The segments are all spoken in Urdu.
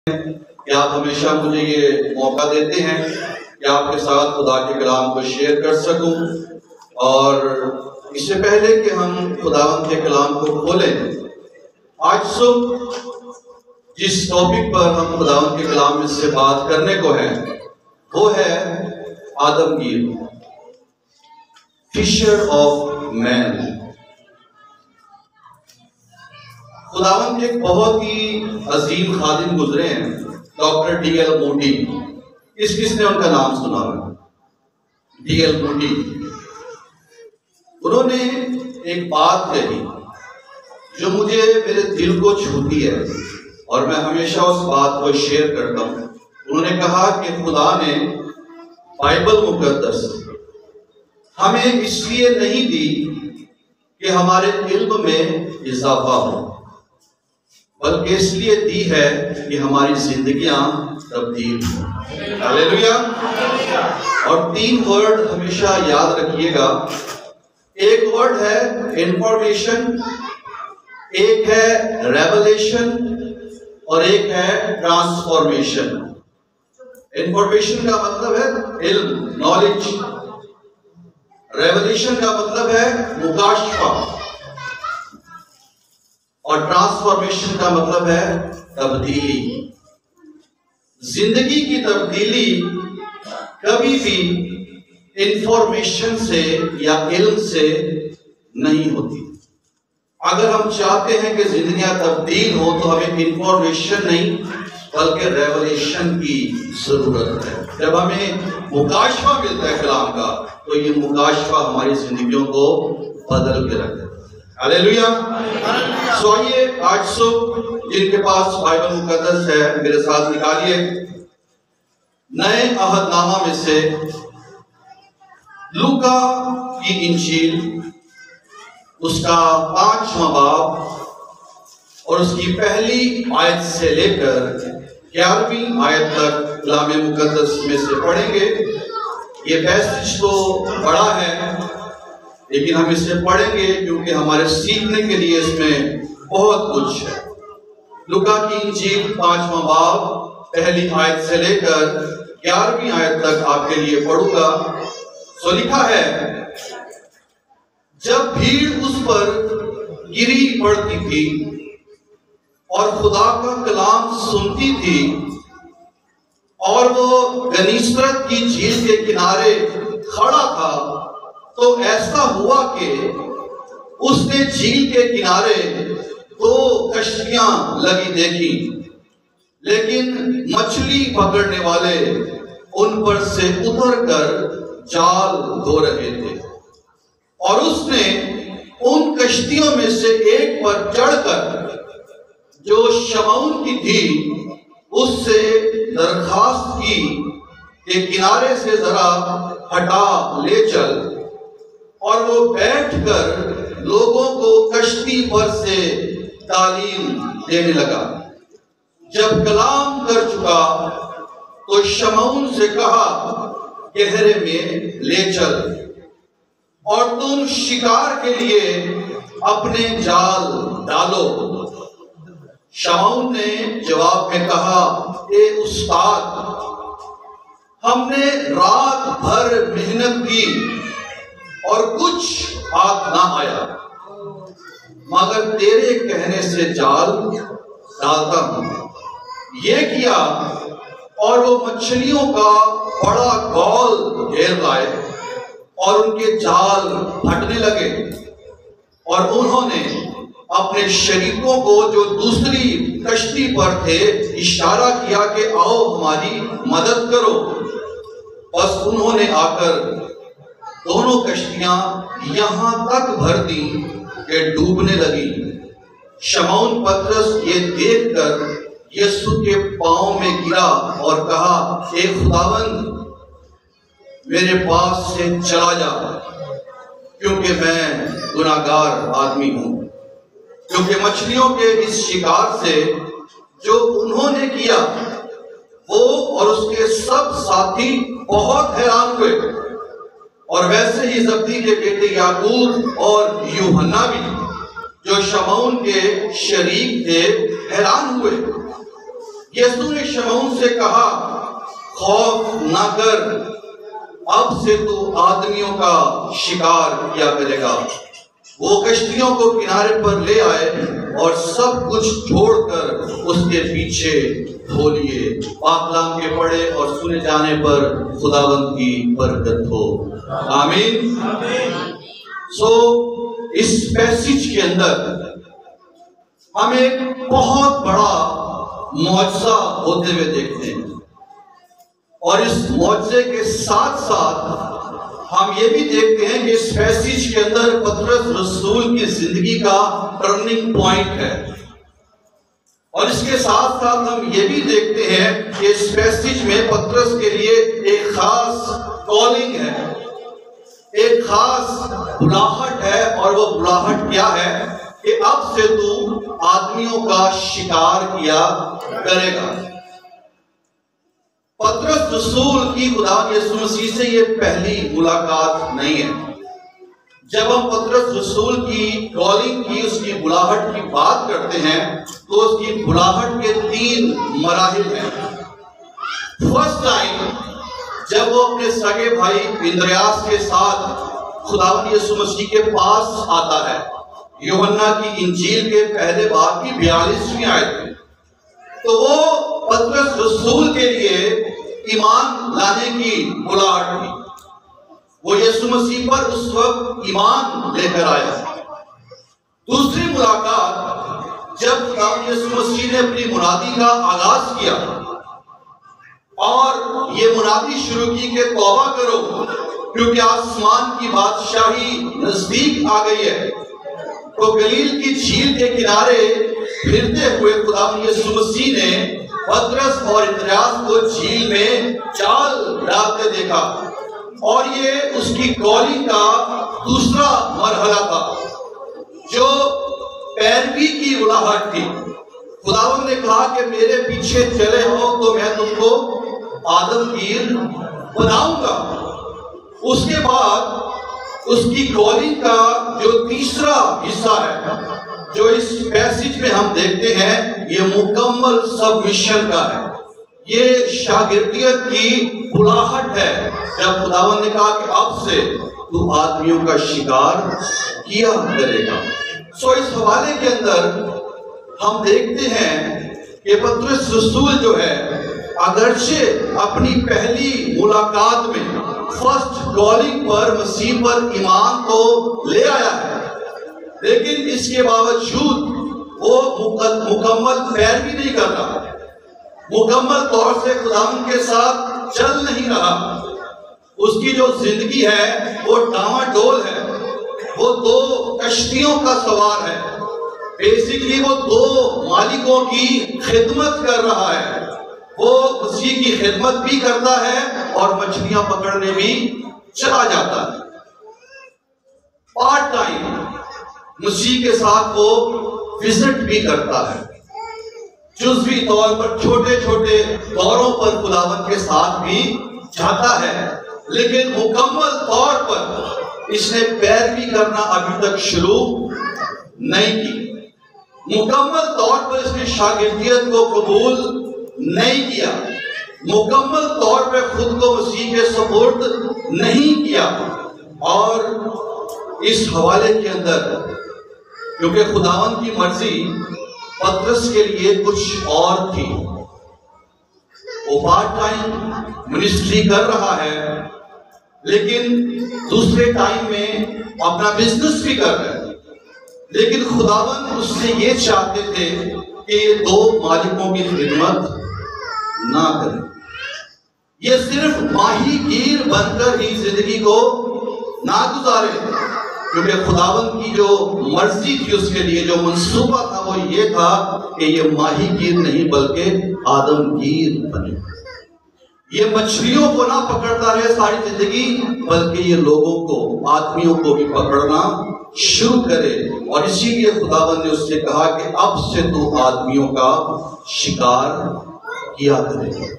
کہ آپ ہمیشہ مجھے یہ موقع دیتے ہیں کہ آپ کے ساتھ خدا کے کلام کو شیئر کر سکوں. اور اس سے پہلے کہ ہم خداوند کے کلام کو کھولیں، آج صبح جس ٹاپک پر ہم خداوند کے کلام میں سے بات کرنے کو ہیں وہ ہے آدم گیر، فشر آف مین. خداوند کے ایک بہت ہی عظیم خادم گزرے ہیں، ڈاکٹر ڈی ایل موڈی. کس نے ان کا نام سنا ہے؟ D L Moody. انہوں نے ایک بات کہی جو مجھے میرے دل کو چھوتی ہے اور میں ہمیشہ اس بات کو شیئر کرتا ہوں. انہوں نے کہا کہ خدا نے بائبل مقدس ہمیں اس لیے نہیں دی کہ ہمارے علم میں اضافہ ہو، بلکہ اس لیے دی ہے کہ ہماری زندگیاں تبدیل ہوں. ہاللیلویا. اور 3 ورڈ ہمیشہ یاد رکھیے گا. ایک ورڈ ہے انفارمیشن، ایک ہے ریولیشن اور ایک ہے ٹرانسفارمیشن. انفارمیشن کا مطلب ہے علم، نالج. ریولیشن کا مطلب ہے مکاشفہ، اور ٹرانسفارمیشن کا مطلب ہے تبدیلی. زندگی کی تبدیلی کبھی بھی انفارمیشن سے یا علم سے نہیں ہوتی. اگر ہم چاہتے ہیں کہ زندگیاں تبدیل ہو تو ہمیں انفارمیشن نہیں بلکہ ریولیشن کی ضرورت ہے. جب ہمیں مکاشفہ ملتا ہے کلام کا تو یہ مکاشفہ ہماری زندگیوں کو بدل کے رکھتا ہے. ہاللیلویا. سو آئیے آج صبح جن کے پاس بائبل مقدس ہے میرے ساتھ نکالیے نئے عہد نامہ میں سے لوکا کی انجیل، اس کا 5واں باب اور اس کی پہلی آیت سے لے کر 11ویں آیت تک کلام مقدس میں سے پڑھیں گے. یہ پیسج تو بڑا ہے لیکن ہم اسے پڑھیں گے کیونکہ ہمارے سیکھنے کے لیے اس میں بہت کچھ ہے. لوکا کی انجیل 5واں باب پہلی آیت سے لے کر 11ویں آیت تک آپ کے لیے پڑھوں گا. سو لکھا ہے، جب بھیڑ اس پر گری پڑتی تھی اور خدا کا کلام سنتی تھی اور وہ گنیسرت کی جھیل کے کنارے کھڑا تھا تو ایسا ہوا کہ اس نے جھیل کے کنارے 2 کشتیاں لگی دیکھی، لیکن مچھلی پکڑنے والے ان پر سے اتر کر جال دھو رہے تھے. اور اس نے ان کشتیوں میں سے ایک پر چڑھ کر جو شمعون کی تھی اس سے درخواست کی کہ کنارے سے ذرا ہٹا لے چل، اور وہ بیٹھ کر لوگوں کو کشتی پر سے تعلیم دینے لگا. جب کلام کر چکا تو شمعون سے کہا، گہرے میں لے چل اور تم شکار کے لیے اپنے جال ڈالو. شمعون نے جواب میں کہا، اے استاد، ہم نے رات بھر محنت کی اور کچھ ہاتھ نہ آیا، مگر تیرے کہنے سے جال ڈالتا ہوں. یہ کیا اور وہ مچھلیوں کا بڑا گول گھیر لائے اور ان کے جال پھٹنے لگے. اور انہوں نے اپنے شریکوں کو جو دوسری کشتی پر تھے اشارہ کیا کہ آؤ ہماری مدد کرو. بس انہوں نے آ کر دونوں کشتیاں یہاں تک بھر دی کہ ڈوبنے لگی. شمعون پترس یہ دیکھ کر یسوع کے پاؤں میں گرا اور کہا، اے خداوند، میرے پاس سے چلا جا، کیونکہ میں گناہگار آدمی ہوں. کیونکہ مچھلیوں کے اس شکار سے جو انہوں نے کیا وہ اور اس کے سب ساتھی بہت حیران ہوئے. اور ویسے ہی زبدی کے بیٹے یعقوب اور یوحنا بھی جو شمعون کے شریک تھے حیران ہوئے. یسوع نے شمعون سے کہا خوف نہ کر، اب سے تو آدمیوں کا شکار کیا کرے گا۔ وہ کشتیوں کو کنارے پر لے آئے اور سب کچھ چھوڑ کر اس کے پیچھے ہو لیے۔ پاک کلام کے پڑھے اور سنے جانے پر خداوند کی برکت ہو، آمین۔ اس پیسج کے اندر ہم ایک بہت بڑا معجزہ ہوتے ہوئے دیکھتے ہیں، اور اس معجزے کے ساتھ ساتھ ہم یہ بھی دیکھتے ہیں کہ اس پیسج کے اندر پطرس رسول کی زندگی کا ٹرننگ پوائنٹ ہے، اور اس کے ساتھ ساتھ ہم یہ بھی دیکھتے ہیں کہ اس پیسج میں پطرس کے لیے ایک خاص کالنگ ہے، ایک خاص بلاہٹ ہے، اور وہ بلاہٹ کیا ہے کہ اب سے تو آدمیوں کا شکار کیا کرے گا۔ پطرس رسول کی خدا یسوع مسیح سے یہ پہلی ملاقات نہیں ہے۔ جب ہم پطرس رسول کی کالنگ کی، اس کی بلاہٹ کی بات کرتے ہیں تو اس کی بلاہٹ کے 3 مراحل ہیں۔ فرسٹ ٹائم جب وہ اپنے سگے بھائی اندریاس کے ساتھ خداوند یسوع مسیح کے پاس آتا ہے، یوحنا کی انجیل کے پہلے باب کی 42ویں آیت میں، تو وہ پطرس رسول کے لیے ایمان لانے کی بلاہٹ تھی۔ وہ یسوع مسیح پر اس وقت ایمان لے کر آیا۔ دوسری ملاقات جب خداوند یسوع مسیح نے اپنی منادی کا آغاز کیا اور یہ منادی شروع کی کہ توبہ کرو کیونکہ آسمان کی بادشاہی نزدیک آ گئی ہے، تو گلیل کی جھیل کے کنارے پھرتے ہوئے خداوند یسوع مسیح نے پطرس اور اندریاس کو جھیل میں جال ڈالتے دیکھا، اور یہ اس کی کالنگ کا دوسرا مرحلہ تھا جو پیروی کی بلاہٹ تھی۔ خداوند نے کہا کہ میرے پیچھے چلے ہو تو میں تم کو آدمگیر بناؤں گا۔ اس کے بعد اس کی کالنگ کا جو تیسرا حصہ ہے جو اس پیسج میں ہم دیکھتے ہیں، یہ مکمل سبمیشن کا ہے، یہ شاگردیت کی بلاہٹ ہے۔ جب خداوند نے کہا کہ اب سے تو آدمیوں کا شکار کیا کرے گا۔ اس حوالے کے اندر ہم دیکھتے ہیں کہ پطرس رسول جو ہے اگرچہ اپنی پہلی ملاقات میں فرسٹ کالنگ پر مسیح پر ایمان تو لے آیا ہے، لیکن اس کے باوجود وہ مکمل پیروی نہیں کر رہا، مکمل طور سے خداوند کے ساتھ چل نہیں رہا۔ اس کی جو زندگی ہے وہ ڈاواڈول ہے، وہ 2 کشتیوں کا سوار ہے، بیسیکلی وہ 2 مالکوں کی خدمت کر رہا ہے۔ وہ مسیح کی خدمت بھی کرتا ہے اور مچھلیاں پکڑنے بھی چلا جاتا ہے۔ پارٹ ٹائم مسیح کے ساتھ وہ وزٹ بھی کرتا ہے، جزوی طور پر چھوٹے چھوٹے دوروں پر خداوند کے ساتھ بھی جاتا ہے، لیکن مکمل طور پر اس نے پیروی کرنا ابھی تک شروع نہیں کی۔ مکمل طور پر اس نے شاگردیت کو قبول نہیں کیا، مکمل طور پہ خود کو مسیح کے سپرد نہیں کیا۔ اور اس حوالے کے اندر کیونکہ خداوند کی مرضی پطرس کے لیے کچھ اور تھی، وہ پارٹ ٹائم منسٹری کر رہا ہے لیکن دوسرے ٹائم میں اپنا بزنس بھی کر رہا ہے، لیکن خداوند اس سے یہ چاہتے تھے کہ یہ 2 مالکوں کی خدمت نہ کریں، یہ صرف ماہی گیر بن کر ہی زندگی کو نہ گزارے، کیونکہ خداوند کی جو مرضی تھی اس کے لیے جو منصوبہ تھا وہ یہ تھا کہ یہ ماہی گیر نہیں بلکہ آدم گیر بنے، یہ مچھلیوں کو نہ پکڑتا رہے ساری زندگی بلکہ یہ لوگوں کو، آدمیوں کو بھی پکڑنا شروع کرے۔ اور اسی لیے خداوند نے اس سے کہا کہ اب سے تو آدمیوں کا شکار کیا کرے گا۔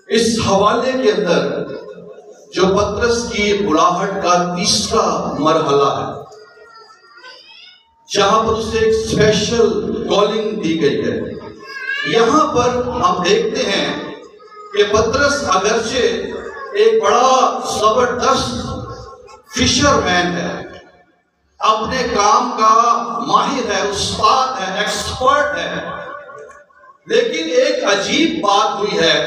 اس حوالے کے اندر جو پطرس کی بلاہٹ کا تیسرا مرحلہ ہے، جہاں پر اسے ایک اسپیشل کالنگ دی گئی ہے، یہاں پر ہم دیکھتے ہیں کہ پطرس اگرچہ ایک بڑا زبردست فشر مین ہے، اپنے کام کا ماہر ہے، استاد ہے، ایکسپرٹ ہے، لیکن ایک عجیب بات ہوئی ہے،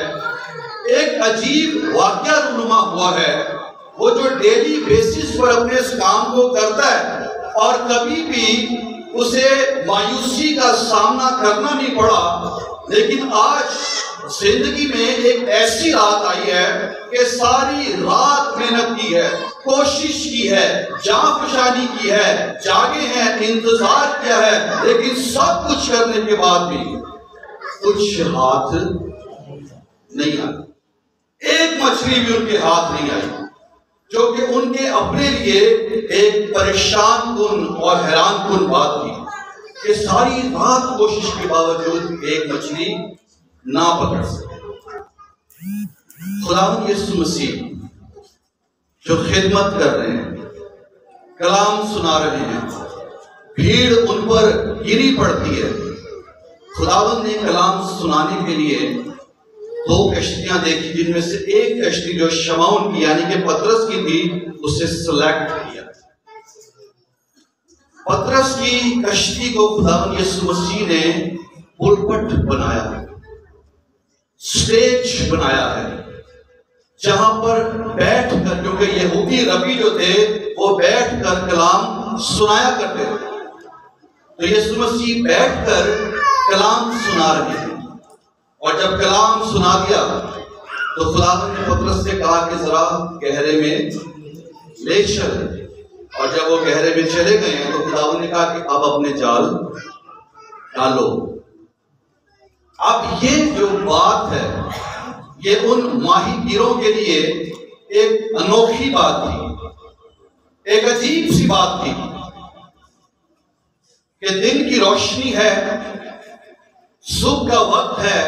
ایک عجیب واقعہ رونما ہوا ہے۔ وہ جو ڈیلی بیسس پر اپنے اس کام کو کرتا ہے اور کبھی بھی اسے مایوسی کا سامنا کرنا نہیں پڑا، لیکن آج زندگی میں ایک ایسی رات آئی ہے کہ ساری رات محنت کی ہے، کوشش کی ہے، جاں فشانی کی ہے، جاگے ہیں، انتظار کیا ہے، لیکن سب کچھ کرنے کے بعد بھی کچھ ہاتھ نہیں آیا۔ ایک مچھلی بھی ان کے ہاتھ نہیں آئی، جو کہ ان کے اپنے لیے ایک پریشان کن اور حیران کن بات تھی کہ ساری رات کوشش کے باوجود ایک مچھلی نہ پکڑ سکے۔ خداوند یسوع مسیح جو خدمت کر رہے ہیں، کلام سنا رہے ہیں، بھیڑ ان پر گری پڑتی ہے۔ خداوند نے کلام سنانے کے لیے 2 کشتیاں دیکھی، جن میں سے ایک کشتی جو شمعون کی یعنی کہ پطرس کی تھی، اسے سلیکٹ کیا۔ پطرس کی کشتی کو خداوند یسوع مسیح نے پلپٹ بنایا ہے، سٹیج بنایا ہے، جہاں پر بیٹھ کر، کیونکہ یہودی ربی جو تھے وہ بیٹھ کر کلام سنایا کرتے تھے، تو یسوع مسیح بیٹھ کر کلام سنا رہے ہیں۔ اور جب کلام سنا دیا تو خداوند نے پطرس سے کہا کہ ذرا گہرے میں لے چل، اور جب وہ گہرے میں چلے گئے ہیں تو خداوند نے کہا کہ اب اپنے جال ڈالو۔ اب یہ جو بات ہے یہ ان ماہی گیروں کے لیے ایک انوکھی بات تھی، ایک عجیب سی بات تھی کہ دن کی روشنی ہے، صبح کا وقت ہے،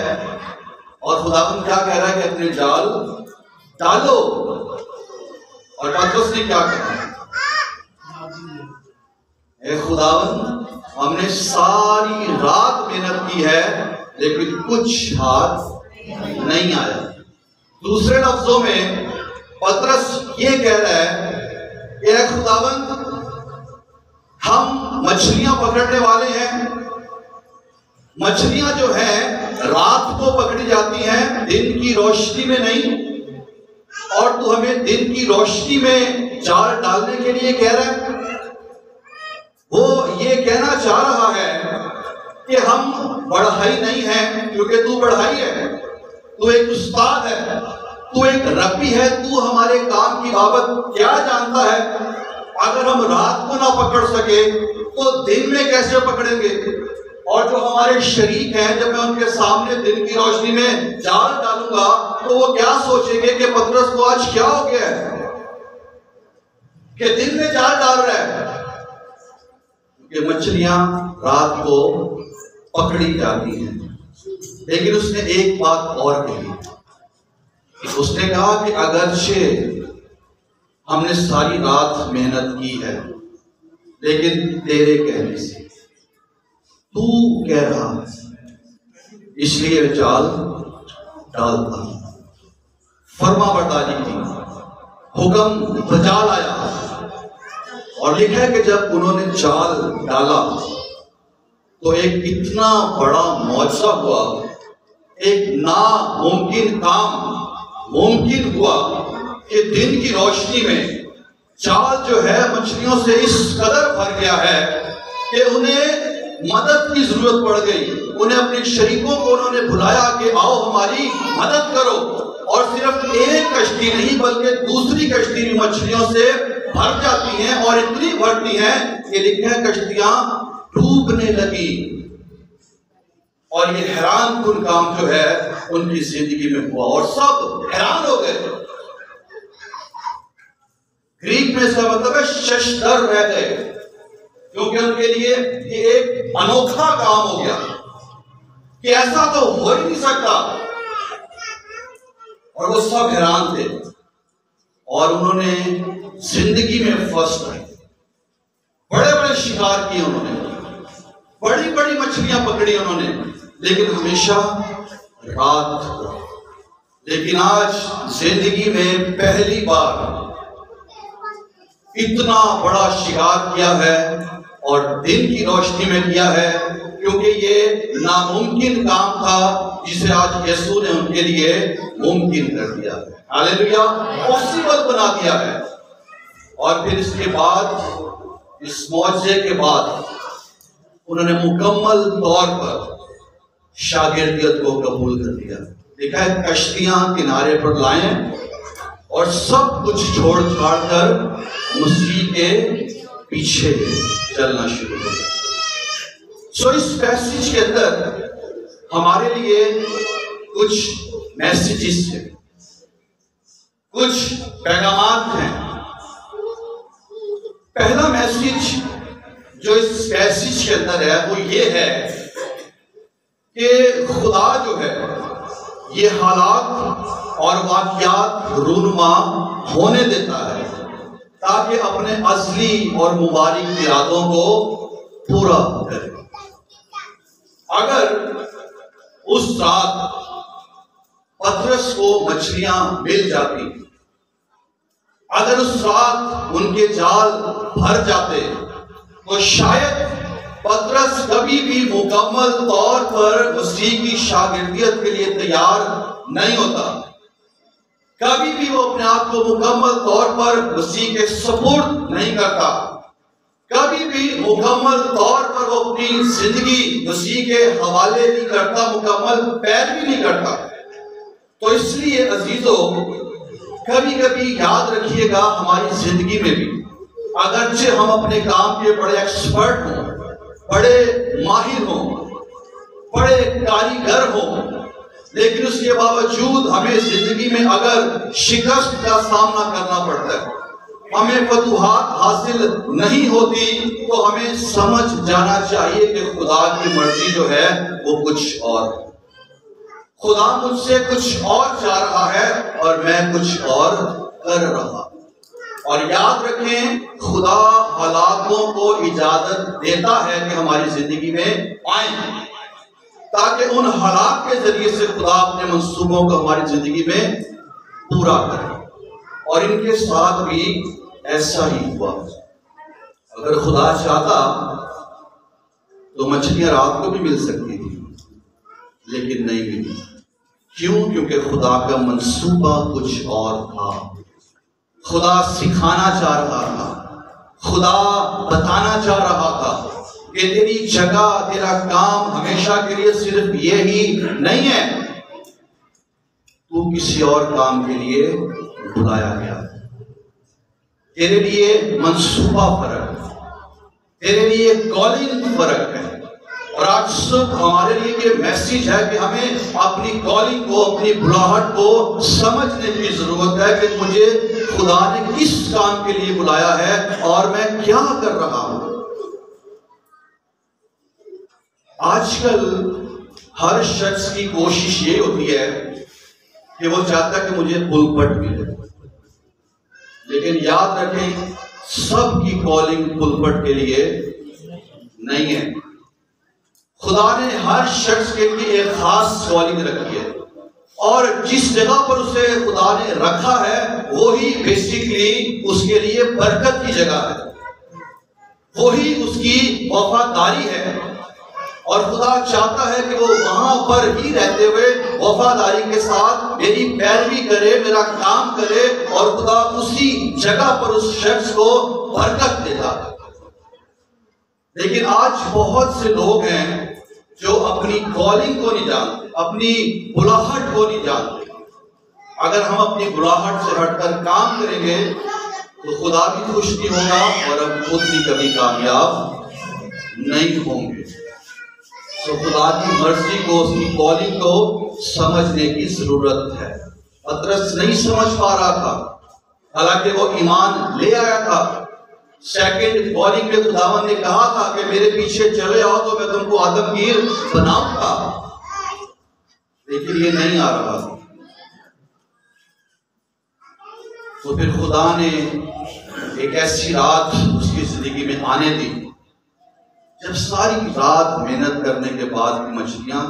اور خداوند کیا کہہ رہا ہے کہ اپنے جال ڈالو، اور پطرس نے کیا کہا؟ اے خداوند، ہم نے ساری رات محنت کی ہے لیکن کچھ ہاتھ نہیں آیا۔ دوسرے لفظوں میں پطرس یہ کہہ رہا ہے کہ اے خداوند، ہم مچھلیاں پکڑنے والے ہیں، مچھلیاں جو ہیں رات کو پکڑی جاتی ہیں، دن کی روشنی میں نہیں، اور تو ہمیں دن کی روشنی میں جال ڈالنے کے لیے کہہ رہا ہے۔ وہ یہ کہنا چاہ رہا ہے کہ ہم بڑھائی نہیں ہیں، کیونکہ تو بڑھائی ہے، تو ایک استاد ہے، تو ایک ربی ہے، تو ہمارے کام کی بابت کیا جانتا ہے؟ اگر ہم رات کو نہ پکڑ سکے تو دن میں کیسے پکڑیں گے؟ اور جو ہمارے شریک ہیں، جب میں ان کے سامنے دن کی روشنی میں جال ڈالوں گا تو وہ کیا سوچیں گے کہ پطرس کو آج کیا ہو گیا ہے کہ دن میں جال ڈال رہا ہے؟ کہ مچھلیاں رات کو پکڑی جاتی ہیں۔ لیکن اس نے ایک بات اور کہی، اس نے کہا کہ اگرچہ ہم نے ساری رات محنت کی ہے لیکن تیرے کہنے سے، تو کہہ رہا ہے، اس لیے جال ڈالتا۔ فرما برداری کی، حکم بجال آیا، اور لکھا ہے کہ جب انہوں نے جال ڈالا تو ایک اتنا بڑا معجزہ ہوا، ایک ناممکن کام ممکن ہوا کہ دن کی روشنی میں جال جو ہے مچھلیوں سے اس قدر بھر گیا ہے کہ انہیں مدد کی ضرورت پڑ گئی۔ انہیں اپنے شریکوں کو انہوں نے بلایا کہ آؤ ہماری مدد کرو، اور صرف ایک کشتی نہیں بلکہ دوسری کشتی بھی مچھلیوں سے بھر جاتی ہیں، اور اتنی بھرتی ہیں کہ لکھا ہے کشتیاں ڈوبنے لگی۔ اور یہ حیران کن کام جو ہے ان کی زندگی میں ہوا، اور سب حیران ہو گئے۔ گریک میں اس کا مطلب ہے ششدر رہ گئے، کیونکہ ان کے لیے یہ ایک انوکھا کام ہو گیا کہ ایسا تو ہو ہی نہیں سکتا، اور وہ سب حیران تھے۔ اور انہوں نے زندگی میں فرسٹ آئے، بڑے بڑے شکار کیے انہوں نے، بڑی بڑی مچھلیاں پکڑی انہوں نے، لیکن ہمیشہ رات کو. لیکن آج زندگی میں پہلی بار اتنا بڑا شکار کیا ہے اور دن کی روشنی میں کیا ہے، کیونکہ یہ ناممکن کام تھا جسے آج یسوع نے ان کے لیے ممکن کر دیا ہے. ہاللیلویا، پاسبل بنا دیا ہے. اور پھر اس کے بعد، اس معجزے کے بعد انہوں نے مکمل طور پر شاگردیت کو قبول کر لیا. دیکھا ہے، کشتیاں کنارے پر لائیں اور سب کچھ چھوڑ چھاڑ کر مسیح کے پیچھے چلنا شروع ہو گیا. سو اس پیسج کے اندر ہمارے لیے کچھ میسیجز ہیں، کچھ پیغامات ہیں. پہلا میسیج جو اس پیسج کے اندر ہے وہ یہ ہے کہ خدا جو ہے یہ حالات اور واقعات رونما ہونے دیتا ہے تاکہ اپنے ازلی اور مبارک ارادوں کو پورا کرے. اگر اس رات پطرس کو مچھلیاں مل جاتی، اگر اس رات ان کے جال بھر جاتے، تو شاید پطرس کبھی بھی مکمل طور پر مسیح کی شاگردیت کے لیے تیار نہیں ہوتا. کبھی بھی وہ اپنے آپ کو مکمل طور پر مسیح کے سپرد نہیں کرتا. کبھی بھی مکمل طور پر وہ اپنی زندگی مسیح کے حوالے نہیں کرتا، مکمل پیروی نہیں کرتا. تو اس لیے عزیزو، کبھی کبھی یاد رکھیے گا ہماری زندگی میں بھی اگرچہ ہم اپنے کام کے بڑے ایکسپرٹ ہوں، بڑے ماہر ہوں، بڑے کاریگر ہوں، لیکن اس کے باوجود ہمیں زندگی میں اگر شکست کا سامنا کرنا پڑتا ہے، ہمیں فتوحات حاصل نہیں ہوتی، تو ہمیں سمجھ جانا چاہیے کہ خدا کی مرضی جو ہے وہ کچھ اور ہے. خدا مجھ سے کچھ اور چاہ رہا ہے اور میں کچھ اور کر رہا. اور یاد رکھیں، خدا حالاتوں کو اجازت دیتا ہے کہ ہماری زندگی میں آئیں تاکہ ان حالات کے ذریعے سے خدا اپنے منصوبوں کو ہماری زندگی میں پورا کرے. اور ان کے ساتھ بھی ایسا ہی ہوا. اگر خدا چاہتا تو مچھلیاں رات کو بھی مل سکتی تھی، لیکن نہیں ملی. کیوں؟ کیونکہ خدا کا منصوبہ کچھ اور تھا. خدا سکھانا چاہ رہا تھا، خدا بتانا چاہ رہا تھا کہ تیری جگہ، تیرا کام ہمیشہ کے لیے صرف یہ ہی نہیں ہے، تو کسی اور کام کے لیے بلایا گیا. تیرے لیے منصوبہ فرق ہے، تیرے لیے کالنگ فرق ہے. اور آج صبح ہمارے لیے یہ میسیج ہے کہ ہمیں اپنی کالنگ کو، اپنی بلاہٹ کو سمجھنے کی ضرورت ہے کہ مجھے خدا نے کس کام کے لیے بلایا ہے اور میں کیا کر رہا ہوں. آج کل ہر شخص کی کوشش یہ ہوتی ہے کہ وہ چاہتا ہے کہ مجھے پلپٹ ملے، لیکن یاد رکھیں سب کی کالنگ پلپٹ کے لیے نہیں ہے. خدا نے ہر شخص کے لیے ایک خاص کالنگ رکھی ہے، اور جس جگہ پر اسے خدا نے رکھا ہے وہی بیسیکلی اس کے لیے برکت کی جگہ ہے، وہی اس کی وفاداری ہے. اور خدا چاہتا ہے کہ وہ وہاں پر ہی رہتے ہوئے وفاداری کے ساتھ میری پیروی کرے، میرا کام کرے، اور خدا اسی جگہ پر اس شخص کو برکت دیتا ہے. لیکن آج بہت سے لوگ ہیں جو اپنی کالنگ کو نہیں جانتے، اپنی بلاہٹ کو نہیں جانتے. اگر ہم اپنی بلاہٹ سے ہٹ کر کام کریں گے تو خدا بھی خوش نہیں ہوگا اور ہم خود بھی کبھی کامیاب نہیں ہوں گے. تو خدا کی مرضی کو، اس کی کالنگ کو سمجھنے کی ضرورت ہے. پطرس نہیں سمجھ پا رہا تھا، حالانکہ وہ ایمان لے آیا تھا. سیکنڈ کالنگ میں خداوند نے کہا تھا کہ میرے پیچھے چلے آؤ تو میں تم کو آدمگیر بناؤں گا، لیکن یہ نہیں آ رہا تھا. تو پھر خدا نے ایک ایسی رات اس کی زندگی میں آنے دی جب ساری رات محنت کرنے کے بعد بھی مچھلیاں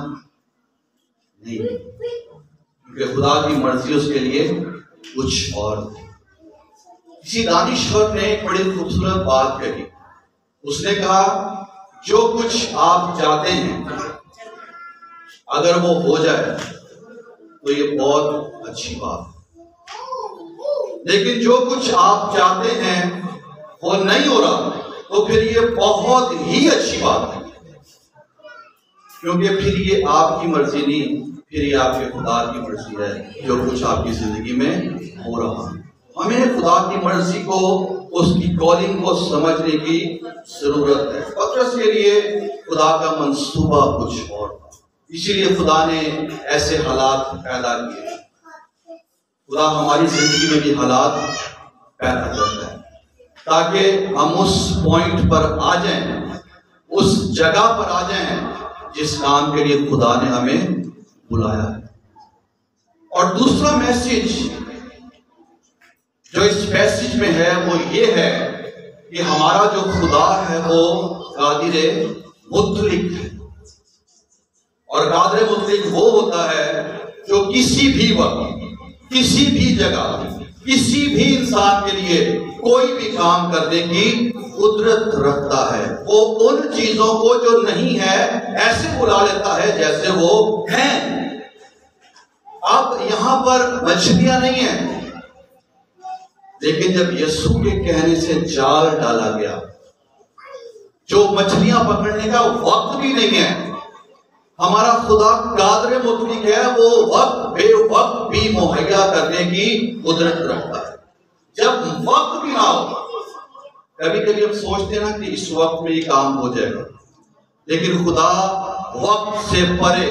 نہیں، کیونکہ خدا کی مرضی اس کے لیے کچھ اور تھی۔ کسی دانشور نے ایک بڑی خوبصورت بات کہی، اس نے کہا جو کچھ آپ چاہتے ہیں اگر وہ ہو جائے تو یہ بہت اچھی بات ہے، لیکن جو کچھ آپ چاہتے ہیں وہ نہیں ہو رہا تو پھر یہ بہت ہی اچھی بات ہے، کیونکہ پھر یہ آپ کی مرضی نہیں، پھر یہ آپ کے خدا کی مرضی ہے جو کچھ آپ کی زندگی میں ہو رہا ہے۔ ہمیں خدا کی مرضی کو، اس کی کالنگ کو سمجھنے کی ضرورت ہے۔ پطرس کے لیے خدا کا منصوبہ کچھ اور تھا، اسی لیے خدا نے ایسے حالات پیدا کیے۔ خدا ہماری زندگی میں بھی حالات پیدا کرتا ہے تاکہ ہم اس پوائنٹ پر آ جائیں، اس جگہ پر آ جائیں جس کام کے لیے خدا نے ہمیں بلایا ہے۔ اور دوسرا میسج جو اس پیسج میں ہے وہ یہ ہے کہ ہمارا جو خدا ہے وہ قادر مطلق ہے، اور قادر مطلق وہ ہوتا ہے جو کسی بھی وقت، کسی بھی جگہ، کسی بھی انسان کے لیے کوئی بھی کام کرنے کی قدرت رکھتا ہے۔ وہ ان چیزوں کو جو نہیں ہے ایسے بلا لیتا ہے جیسے وہ ہیں۔ اب یہاں پر مچھلیاں نہیں ہیں، لیکن جب یسوع کے کہنے سے جال ڈالا گیا، جو مچھلیاں پکڑنے کا وقت بھی نہیں ہے، ہمارا خدا قادر مطلق ہے، وہ وقت بے وقت بھی مہیا کرنے کی قدرت رکھتا ہے۔ جب وقت بھی نہ ہو، کبھی کبھی ہم سوچتے ہیں نا کہ اس وقت میں یہ کام ہو جائے گا، لیکن خدا وقت سے پرے،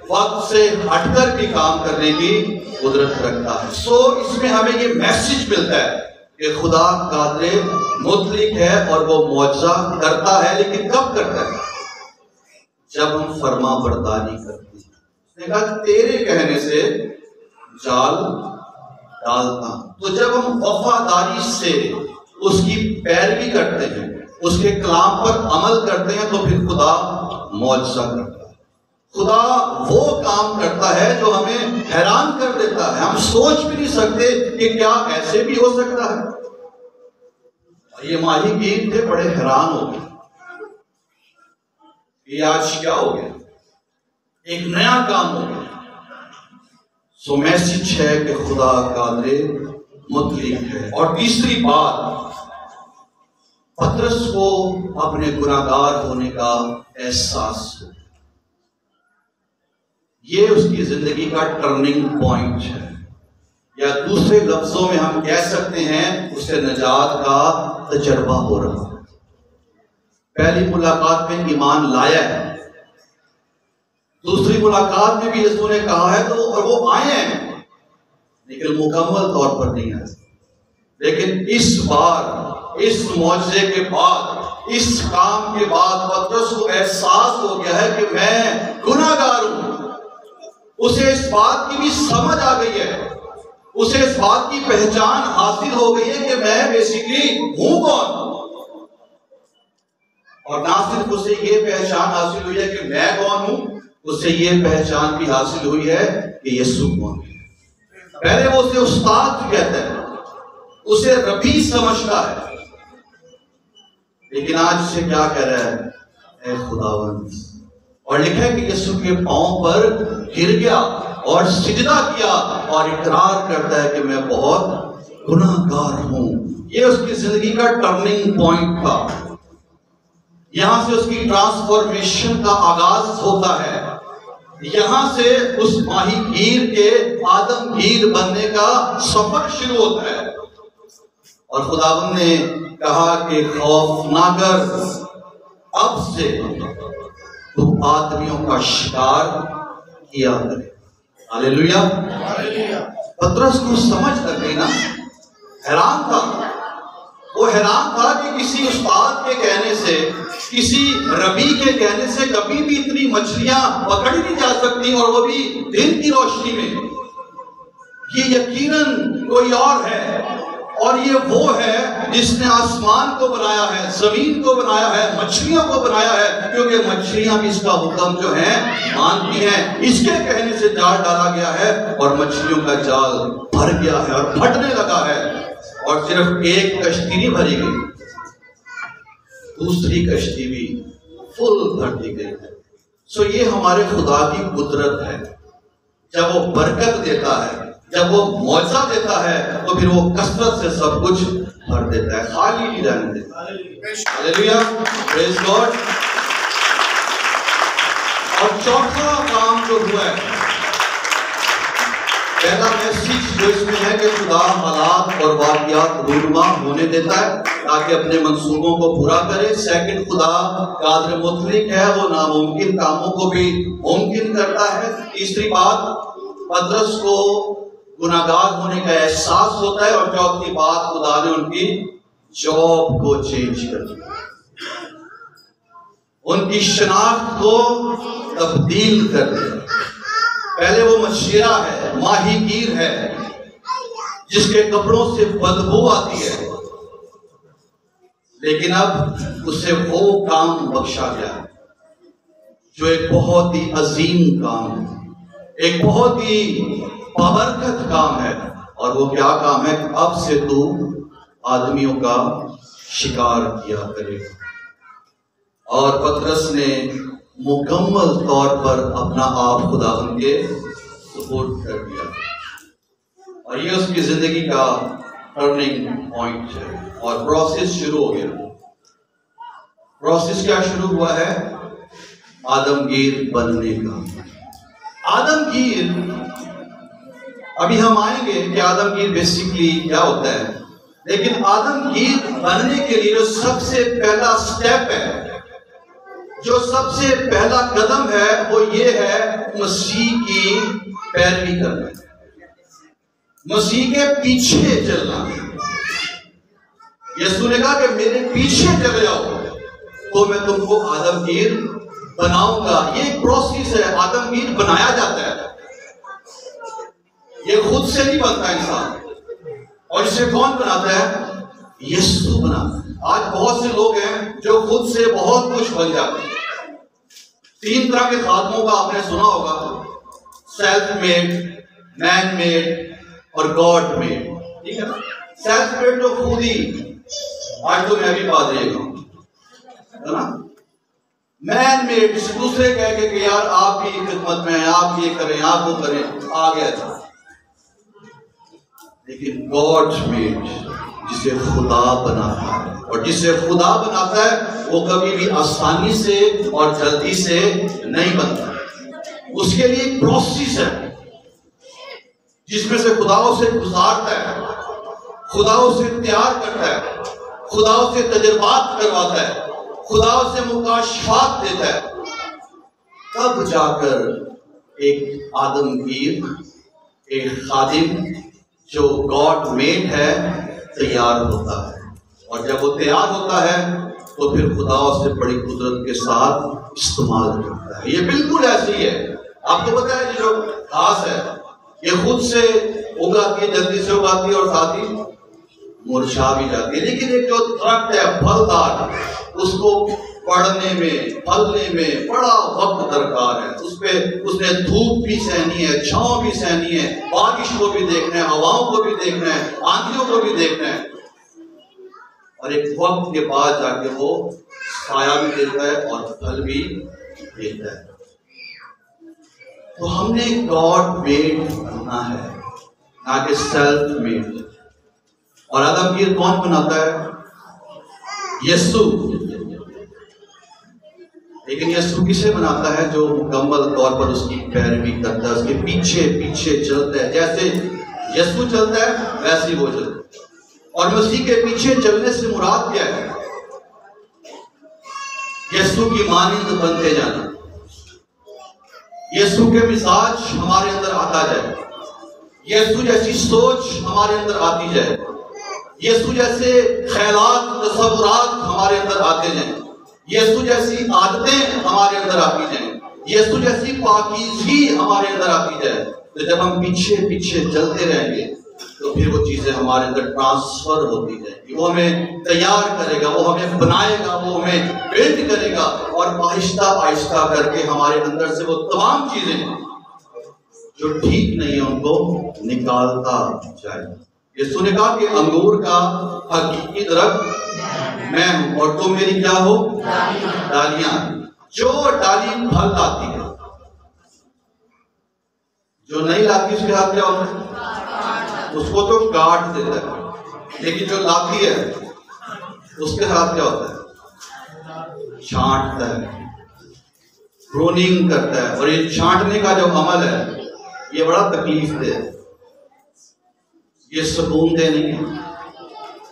وقت سے ہٹ کر بھی کام کرنے کی قدرت رکھتا ہے۔ سو اس میں ہمیں یہ میسج ملتا ہے کہ خدا قادر مطلق ہے اور وہ معجزہ کرتا ہے، لیکن کب کرتا ہے؟ جب ہم فرما برداری کرتے ہیں۔ اس نے کہا تیرے کہنے سے جال ڈالتا ہوں۔ تو جب ہم وفاداری سے اس کی پیروی کرتے ہیں، اس کے کلام پر عمل کرتے ہیں، تو پھر خدا معجزہ کرتا ہے۔ خدا وہ کام کرتا ہے جو ہمیں حیران کر دیتا ہے، ہم سوچ بھی نہیں سکتے کہ کیا ایسے بھی ہو سکتا ہے۔ یہ ماہی گیر تھے، بڑے حیران ہو گئے، یہ آج کیا ہو گیا، ایک نیا کام ہو گیا۔ سو میسج ہے کہ خدا قادر مطلق ہے۔ اور تیسری بات، پطرس کو اپنے گناہگار ہونے کا احساس ہو، یہ اس کی زندگی کا ٹرننگ پوائنٹ ہے، یا دوسرے لفظوں میں ہم کہہ سکتے ہیں اسے نجات کا تجربہ ہو رہا ہے۔ پہلی ملاقات میں ایمان لایا ہے، دوسری ملاقات میں بھی یسوع نے کہا ہے تو اور وہ آئے ہیں، لیکن مکمل طور پر نہیں آئے۔ لیکن اس بار، اس معجزے کے بعد، اس کام کے بعد پطرس کو احساس ہو گیا ہے کہ میں گناہگار ہوں۔ اسے اس بات کی بھی سمجھ آ گئی ہے، اسے اس بات کی پہچان حاصل ہو گئی ہے کہ میں بیسیکلی ہوں کون۔ اور نہ صرف اسے یہ پہچان حاصل ہوئی ہے کہ میں کون ہوں، اسے یہ پہچان بھی حاصل ہوئی ہے کہ یسوع کون ہے۔ پہلے وہ اسے استاد کہتا ہے، اسے ربی سمجھتا ہے، لیکن آج اسے کیا کہہ رہا ہے؟ اے خداوند۔ اور لکھا ہے کہ یسوع کے پاؤں پر گر گیا اور سجدہ کیا اور اقرار کرتا ہے کہ میں بہت گناہگار ہوں۔ یہ اس کی زندگی کا ٹرننگ پوائنٹ تھا، یہاں سے اس کی ٹرانسفارمیشن کا آغاز ہوتا ہے، یہاں سے اس ماہی گیر کے آدم گیر بننے کا سفر شروع ہوتا ہے۔ اور خداوند نے کہا کہ خوف نہ کر، اب سے تو آدمیوں کا شکار کیا کرے۔ ہاللیلویا۔ پطرس کو سمجھ لگ گئی نا، حیران تھا، وہ حیران تھا کہ کسی استاد کے کہنے سے، کسی ربی کے کہنے سے کبھی بھی اتنی مچھلیاں پکڑی نہیں جا سکتی، اور وہ بھی دن کی روشنی میں۔ یہ یقیناً کوئی اور ہے، اور یہ وہ ہے جس نے آسمان کو بنایا ہے، زمین کو بنایا ہے، مچھلیوں کو بنایا ہے، کیونکہ مچھلیاں بھی اس کا حکم جو ہے مانتی ہیں۔ اس کے کہنے سے جال ڈالا گیا ہے اور مچھلیوں کا جال بھر گیا ہے اور پھٹنے لگا ہے، اور صرف ایک کشتی نہیں بھری گئی، دوسری کشتی بھی فل بھر دی گئی ہے۔ سو یہ ہمارے خدا کی قدرت ہے، جب وہ برکت دیتا ہے، جب وہ معجزہ دیتا ہے تو پھر وہ کثرت سے سب کچھ بھر دیتا ہے، خالی نہیں رہنے دیتا۔ ہاللیلویا، پریز گاڈ۔ اور چوتھا کام جو ہوا ہے، پہلا میسج جو اس میں ہے کہ خدا حالات اور واقعات رونما ہونے دیتا ہے تاکہ اپنے منصوبوں کو پورا کرے۔ سیکنڈ، خدا قادر مطلق ہے، وہ ناممکن کاموں کو بھی ممکن کرتا ہے۔ تیسری بات، پطرس کو گناہگار ہونے کا احساس ہوتا ہے، اور چوتھی بات، خدا نے ان کی جاب کو چینج کر دیا، ان کی شناخت کو تبدیل کر دیا۔ پہلے وہ مچھیرا ہے، ماہی گیر ہے، جس کے کپڑوں سے بدبو آتی ہے، لیکن اب اسے وہ کام بخشا گیا جو ایک بہت ہی عظیم کام ہے، ایک بہت ہی بابرکت کام ہے، اور وہ کیا کام ہے؟ اب سے تو آدمیوں کا شکار کیا کرے گا۔ اور پطرس نے مکمل طور پر اپنا آپ خداوند کے سپورٹ کر دیا، اور یہ اس کی زندگی کا ٹرننگ پوائنٹ ہے، اور پروسیس شروع ہو گیا۔ پروسیس کیا شروع ہوا ہے؟ آدمگیر بننے کا۔ آدمگیر، ابھی ہم آئیں گے کہ آدمگیر بیسیکلی کیا ہوتا ہے، لیکن آدمگیر بننے کے لیے جو سب سے پہلا سٹیپ ہے، جو سب سے پہلا قدم ہے، وہ یہ ہے مسیح کی پیروی کرنا، مسیح کے پیچھے چلنا۔ یسوع نے کہا کہ میرے پیچھے چلے جاؤ تو میں تم کو آدمگیر بناؤں گا۔ یہ ایک پروسیس ہے، آدمگیر بنایا جاتا ہے، یہ خود سے نہیں بنتا انسان، اور اسے کون بناتا ہے؟ یسوع بناتا ہے۔ آج بہت سے لوگ ہیں جو خود سے بہت کچھ بن جاتے ہیں۔ تین طرح کے خادموں کا آپ نے سنا ہوگا، سیلف میڈ، مین میڈ اور گاڈ میڈ، ٹھیک ہے نا؟ سیلف میڈ جو خود ہی، آج تو میں بھی پادری ہوں، ہے نا؟ مین میڈ دوسرے کہہ کے کہ یار آپ کی خدمت میں ہیں، آپ یہ کریں، آپ وہ کریں، آ گیا تھا۔ لیکن گاڈ میڈ، جسے خدا بناتا ہے، اور جسے خدا بناتا ہے وہ کبھی بھی آسانی سے اور جلدی سے نہیں بنتا، اس کے لیے ایک پروسیس ہے جس میں سے خدا اسے گزارتا ہے، خدا اسے تیار کرتا ہے، خدا اسے تجربات کرواتا ہے، خدا اسے مکاشفات دیتا ہے، تب جا کر ایک آدمگیر، ایک خادم جو گاڈ میڈ ہے تیار ہوتا ہے۔ اور جب وہ تیار ہوتا ہے تو پھر خدا اسے بڑی قدرت کے ساتھ استعمال کرتا ہے۔ یہ بالکل ایسی ہے، آپ کو پتا ہے جو گھاس ہے یہ خود سے اگاتی ہے، جلدی سے اگاتی ہے اور ساتھ ہی مرجھا بھی جاتی ہے، لیکن ایک جو درخت ہے پھلدار، اس کو پڑھنے میں، پھلنے میں بڑا وقت درکار ہے، اس نے دھوپ بھی سہنی ہے، چھاؤں بھی سہنی ہے، بارش کو بھی دیکھنا ہے، ہواؤں کو بھی دیکھنا ہے، آندھیوں کو بھی دیکھنا ہے، اور ایک وقت کے بعد جا کے وہ سایہ بھی دیتا ہے اور پھل بھی دیتا ہے۔ تو ہم نے گاڈ میڈ بننا ہے، نہ کہ سیلف میڈ۔ اور آدمگیر کون بناتا ہے؟ یسوع۔ لیکن یسوع کسے بناتا ہے؟ جو مکمل طور پر اس کی پیروی کرتا ہے، اس کے پیچھے پیچھے چلتا ہے، جیسے یسوع چلتا ہے ویسے وہ چلتا ہے۔ اور مسیح کے پیچھے چلنے سے مراد کیا ہے؟ یسوع کی مانند بنتے جانا، یسوع کے مزاج ہمارے اندر آتا جائے، یسوع جیسی سوچ ہمارے اندر آتی جائے، یسوع جیسے خیالات، تصورات ہمارے اندر آتے جائیں، یسوع جیسی عادتیں ہمارے اندر آتی جائیں، یسوع جیسی پاکیزگی ہمارے اندر آتی جائے۔ تو جب ہم پیچھے پیچھے چلتے رہیں گے تو پھر وہ چیزیں ہمارے اندر ٹرانسفر ہوتی جائیں گی. وہ ہمیں تیار کرے گا، وہ ہمیں بنائے گا، وہ ہمیں بلڈ کرے گا، اور آہستہ آہستہ کر کے ہمارے اندر سے وہ تمام چیزیں جو ٹھیک نہیں ہیں ان کو نکالتا جائے گا. یسوع نے کہا کہ انگور کا حقیقی درخت میں ہوں اور تم میری کیا ہو؟ ڈالیاں. جو ڈالی پھل لاتی ہے، جو نہیں لاتی اس کے ہاتھ کیا ہوتا ہے؟ اس کو تو کاٹ دیتا ہے. لیکن جو لاتی ہے اس کے ساتھ کیا ہوتا ہے؟ چھانٹتا ہے، پروننگ کرتا ہے. اور یہ چھانٹنے کا جو عمل ہے یہ بڑا تکلیف دہ ہے، یہ سکون دہ نہیں ہے.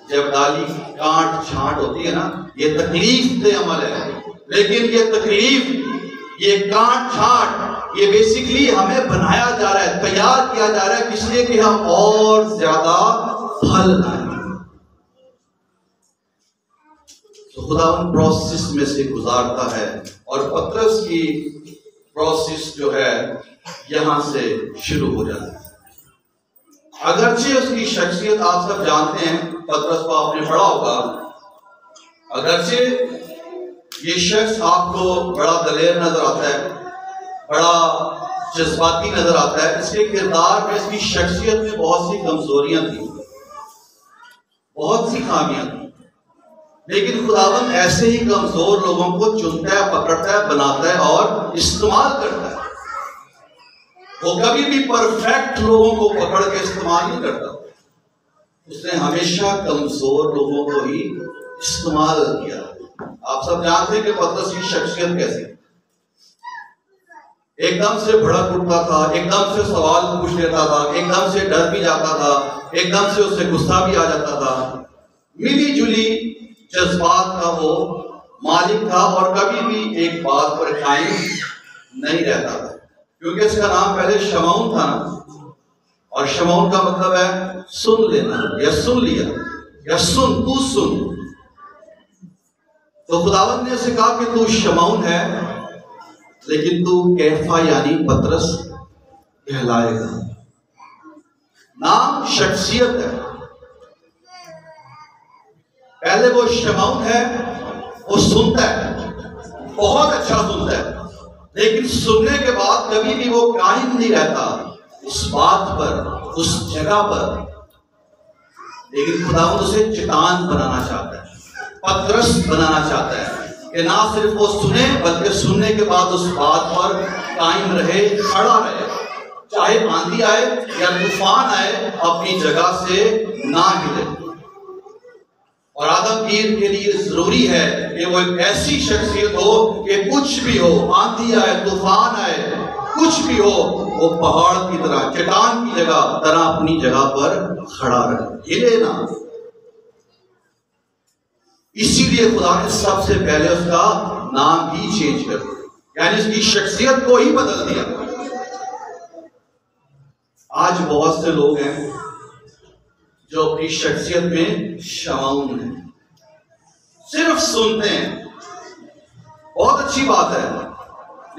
جب ڈالی کاٹ چھانٹ ہوتی ہے نا، یہ تکلیف دہ عمل ہے. لیکن یہ تکلیف، یہ کاٹ چھانٹ، یہ بیسیکلی ہمیں بنایا جا رہا ہے، تیار کیا جا رہا ہے کس لیے کہ ہم اور زیادہ پھل لائیں. تو خدا ان پروسیس میں سے گزارتا ہے، اور پطرس کی پروسیس جو ہے یہاں سے شروع ہو جاتا ہے. اگرچہ اس کی شخصیت آپ سب جانتے ہیں، پطرس کو آپ نے پڑھا ہوگا. اگرچہ یہ شخص آپ کو بڑا دلیر نظر آتا ہے، بڑا جذباتی نظر آتا ہے، اس کے کردار میں، اس کی شخصیت میں بہت سی کمزوریاں تھیں، بہت سی خامیاں تھیں. لیکن خداوند ایسے ہی کمزور لوگوں کو چنتا ہے، پکڑتا ہے، بناتا ہے اور استعمال کرتا ہے. وہ کبھی بھی پرفیکٹ لوگوں کو پکڑ کے استعمال نہیں کرتا. اس نے ہمیشہ کمزور لوگوں کو ہی استعمال کیا. آپ سب جانتے ہیں کہ پطرس کی شخصیت کیسی، ایک دم سے بھڑک اٹھتا تھا، ایک دم سے سوال پوچھ لیتا تھا، ایک دم سے ڈر بھی جاتا تھا، ایک دم سے اس سے غصہ بھی آ جاتا تھا. ملی جلی جذبات کا وہ مالک تھا، اور کبھی بھی ایک بات پر قائم نہیں رہتا تھا. کیونکہ اس کا نام پہلے شمعون تھا نا، اور شمعون کا مطلب ہے سن لینا، یا سن لیا، یا سن، تو سن. تو خداوند نے اسے کہا کہ تو شمعون ہے، لیکن تو کیفا یعنی پطرس کہلائے گا. نام شخصیت ہے. پہلے وہ شمعون ہے، وہ سنتا ہے، بہت اچھا سنتا ہے، لیکن سننے کے بعد کبھی بھی وہ قائم نہیں رہتا اس بات پر، اس جگہ پر. لیکن خداوند اسے چٹان بنانا چاہتا ہے، پطرس بنانا چاہتا ہے کہ نہ صرف وہ سنے بلکہ سننے کے بعد اس بات پر قائم رہے، کھڑا رہے، چاہے آندھی آئے یا طوفان آئے، اپنی جگہ سے نہ ہلے. اور آدمگیر کے لیے ضروری ہے کہ وہ ایک ایسی شخصیت ہو کہ کچھ بھی ہو، آندھی آئے، طوفان آئے، کچھ بھی ہو، وہ پہاڑ کی طرح، چٹان کی جگہ طرح اپنی جگہ پر کھڑا رہے، ہلے نہ. اسی لیے خدا نے سب سے پہلے اس کا نام ہی چینج کر دیا، یعنی اس کی شخصیت کو ہی بدل دیا. آج بہت سے لوگ ہیں جو اپنی شخصیت میں شمعون ہیں، صرف سنتے ہیں. بہت اچھی بات ہے،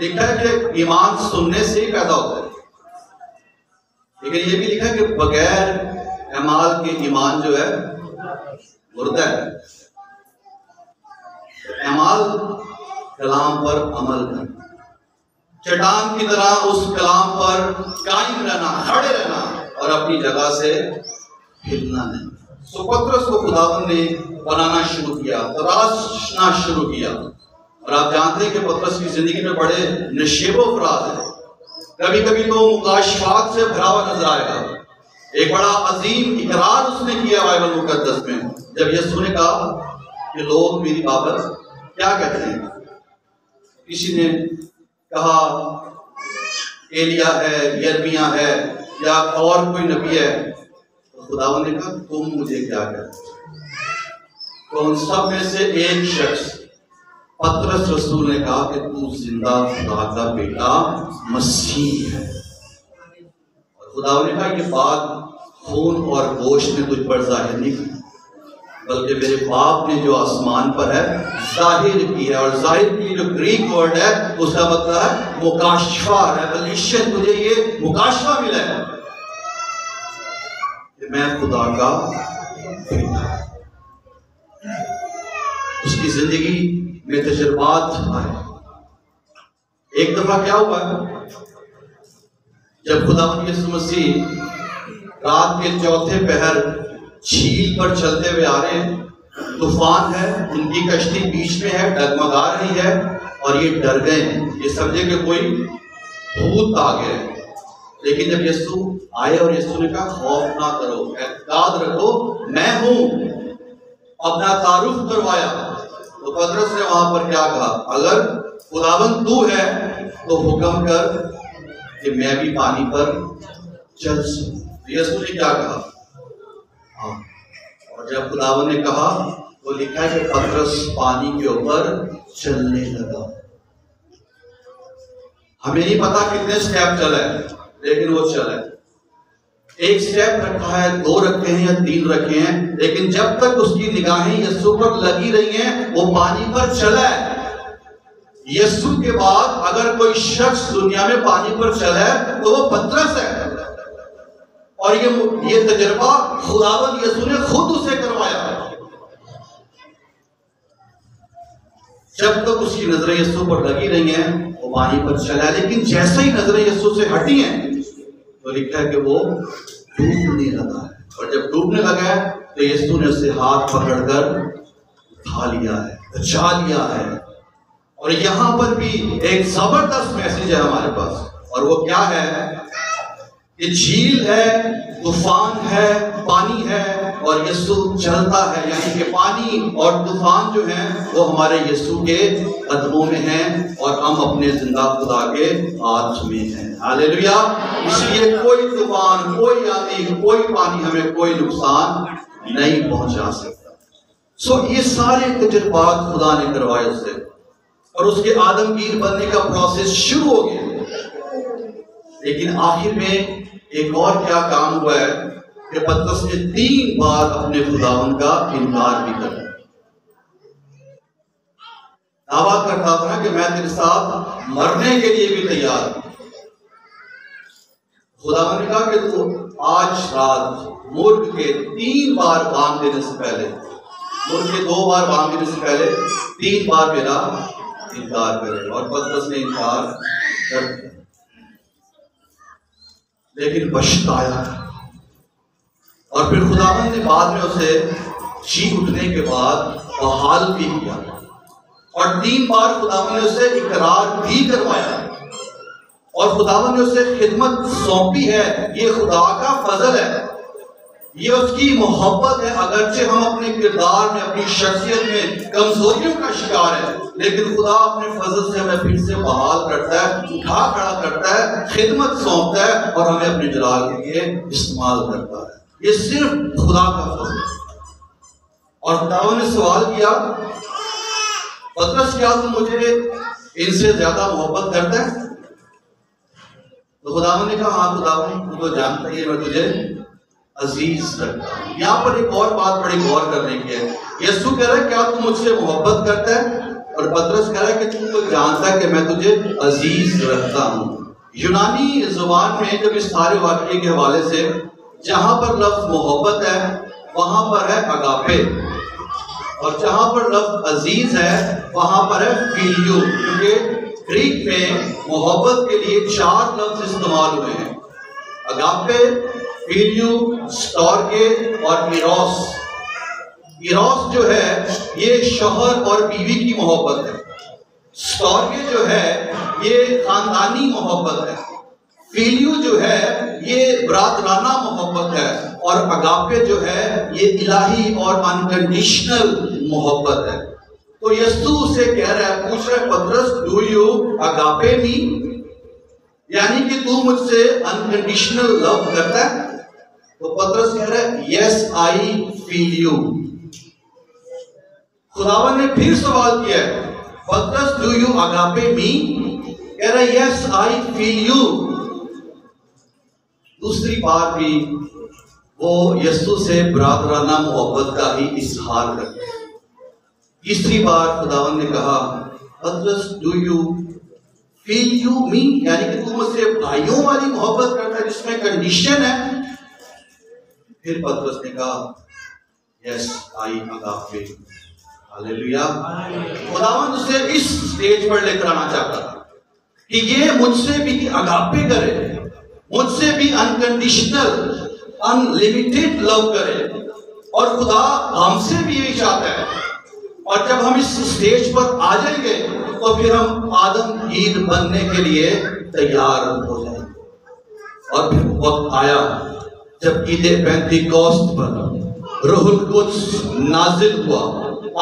لکھا ہے کہ ایمان سننے سے ہی پیدا ہوتا ہے، لیکن یہ بھی لکھا ہے کہ بغیر اعمال کے ایمان جو ہے مردہ ہے. اعمال کلام پر عمل کرنا، چٹان کی طرح اس کلام پر قائم رہنا، کھڑے رہنا، اور اپنی جگہ سے ہلنا نہیں. سو پطرس کو خداوند نے بنانا شروع کیا، تراشنا شروع کیا. اور آپ جانتے ہیں کہ پطرس کی زندگی میں بڑے نشیب و فراز ہیں. کبھی کبھی تو مکاشفات سے بھرا ہوا نظر آئے گا. ایک بڑا عظیم اقرار اس نے کیا بائبل مقدس میں، جب یسوع نے کہا کہ لوگ میری بابت کیا کہتے ہیں. کسی نے کہا ایلیا ہے، یرمیہ ہے، یا اور کوئی نبی ہے. خداوند نے کہا تم مجھے کیا کہتے ہو؟ تو ان سب میں سے ایک شخص پطرس رسول نے کہا کہ تو زندہ خدا کا بیٹا مسیح ہے. اور خداوند نے کہا یہ بات خون اور گوشت نے تجھ پر ظاہر نہیں کی، بلکہ میرے باپ نے جو آسمان پر ہے ظاہر کی ہے. اور ظاہر کی جو گریک ورڈ ہے اس کا مطلب ہے مکاشفہ، ریویلیشن. تجھے یہ مکاشفہ ملا ہے. کہ میں خدا کا بیٹا۔ اس کی زندگی میں تجربات آئے۔ ایک دفعہ کیا ہوا جب خداوند یسوع مسیح رات کے چوتھے پہر جھیل پر چلتے ہوئے آ رہے ہیں، طوفان ہے، ان کی کشتی بیچ میں ہے، ڈگمگا رہی ہے اور یہ ڈر گئے ہیں، یہ سمجھے کہ کوئی بھوت آ گیا ہے۔ لیکن جب یسوع آئے اور یسوع نے کہا خوف نہ کرو، اعتقاد رکھو میں ہوں، اپنا تعارف کروایا، تو پطرس نے وہاں پر کیا کہا، اگر خداوند تو ہے تو حکم کر کہ میں بھی پانی پر چل سکوں۔ یسوع نے کیا کہا، ہاں، اور جب خداوند نے کہا تو لکھا ہے کہ پطرس پانی کے اوپر چلنے لگا۔ ہمیں نہیں پتا کتنے سٹیپ چلا ہے، لیکن وہ چلا ہے۔ ایک سٹیپ رکھا ہے، 2 رکھے ہیں یا 3 رکھے ہیں، لیکن جب تک اس کی نگاہیں یسوع پر لگی رہی ہیں وہ پانی پر چلا ہے۔ یسوع کے بعد اگر کوئی شخص دنیا میں پانی پر چلا ہے تو وہ پطرس ہے، اور یہ تجربہ خداوند یسوع نے خود اسے کروایا ہے۔ جب تک اس کی نظریں یسوع پر لگی رہی ہیں وہ پانی پر چلا ہے، لیکن جیسے ہی نظریں یسوع سے ہٹی ہیں تو لکھا ہے کہ وہ ڈوبنے لگا ہے، اور جب ڈوبنے لگا ہے تو یسوع نے اسے ہاتھ پکڑ کر اٹھا لیا ہے، بچا لیا ہے۔ اور یہاں پر بھی ایک زبردست میسج ہے ہمارے پاس، اور وہ کیا ہے کہ جھیل ہے، طوفان ہے، پانی ہے اور یسوع چلتا ہے، یعنی کہ پانی اور طوفان جو ہیں وہ ہمارے یسوع کے قدموں میں ہیں اور ہم اپنے زندہ خدا کے ہاتھ میں ہیں۔ ہاللیلویا۔ اس لیے کوئی طوفان، کوئی آندھی، کوئی پانی ہمیں کوئی نقصان نہیں پہنچا سکتا۔ یہ سارے تجربات خدا نے کروائے اس سے، اور اس کے آدمگیر بننے کا پروسیس شروع ہو گیا۔ لیکن آخر میں ایک اور کیا کام ہوا ہے کہ پطرس نے 3 بار اپنے خداوند کا انکار بھی کر دیا۔ دعویٰ کرتا تھا کہ میں تیرے ساتھ مرنے کے لیے بھی تیار ہوں۔ خداوند نے کہا کہ تو آج رات مرغ کے 3 بار بانگ دینے سے پہلے، مرغ کے 2 بار بانگ دینے سے پہلے 3 بار میرا انکار کرے، اور پطرس نے انکار کر دیا، لیکن پچھتایا۔ اور پھر خداوند نے بعد میں اسے جی اٹھنے کے بعد بحال بھی کیا، اور 3 بار خداوند نے اسے اقرار بھی کروایا، اور خداوند نے اسے خدمت سونپی ہے۔ یہ خدا کا فضل ہے، یہ اس کی محبت ہے۔ اگرچہ ہم اپنے کردار میں، اپنی شخصیت میں کمزوریوں کا شکار ہے، لیکن خدا اپنے فضل سے ہمیں پھر سے بحال کرتا ہے، اٹھا کھڑا کرتا ہے، خدمت سونپتا ہے اور ہمیں اپنے جلال کے لیے استعمال کرتا ہے۔ یہ صرف خدا کا فضل ہے۔ اور خداوند نے سوال کیا، پطرس کیا تم مجھے ان سے زیادہ محبت کرتا ہے؟ تو خداوند نے کہا ہاں خداوند، تو جانتا ہی ہے میں تجھے عزیز رکھتا ہوں۔ یہاں پر ایک اور بات بڑی غور کرنے کی ہے۔ یسوع کہہ رہا ہے کیا تم مجھ سے محبت کرتا ہے؟ اور پطرس کہہ رہا ہے کہ تو جانتا ہے کہ میں تجھے عزیز رکھتا ہوں۔ یونانی زبان میں جب اس سارے واقعے کے حوالے سے جہاں پر لفظ محبت ہے وہاں پر ہے اگاپے، اور جہاں پر لفظ عزیز ہے وہاں پر ہے فیلیو، کیونکہ گریک میں محبت کے لیے 4 لفظ استعمال ہوئے ہیں، اگاپے، فیلیو، سٹورگے اور ایروس۔ ایروس جو ہے یہ شوہر اور بیوی کی محبت ہے، سٹورگے جو ہے یہ خاندانی محبت ہے، فیلیو جو ہے یہ برادرانہ محبت ہے، اور اگاپے جو ہے یہ الہی اور انکنڈیشنل محبت ہے۔ تو یسوع سے کہہ رہا ہے، پوچھ رہا ہے پطرس ڈو یو اگاپے می، یعنی کہ تو مجھ سے انکنڈیشنل لو کرتا ہے؟ تو پطرس کہہ رہا ہے یس آئی فیل یو۔ خداوند نے پھر سوال کیا ہے، پطرس ڈو یو اگاپے می؟ کہہ رہا ہے یس آئی فیل یو۔ دوسری بار بھی وہ یسوع سے برادرانہ محبت کا ہی اظہار کرتے ہیں۔ تیسری بار خداوند نے کہا پطرس ڈو یو فیل یو می، یعنی کہ تو مجھ سے بھائیوں والی محبت کرتا ہے جس میں کنڈیشن ہے۔ پھر پترس نے کہا یس آئی اگاپے. ہاللیلویا. خداوند اسے اس سٹیج پر لے کر آنا چاہتا تھا کہ یہ مجھ سے بھی اگاپے کرے, مجھ سے بھی انکنڈیشنل انلمیٹڈ لو کرے, اور خدا ہم سے بھی یہی چاہتا ہے. اور جب ہم اس سٹیج پر آ جائیں گے تو پھر ہم آدمگیر بننے کے لیے تیار ہو جائیں گے. اور پھر وقت آیا جب عید پینتیکوست پر روح القدس نازل ہوا,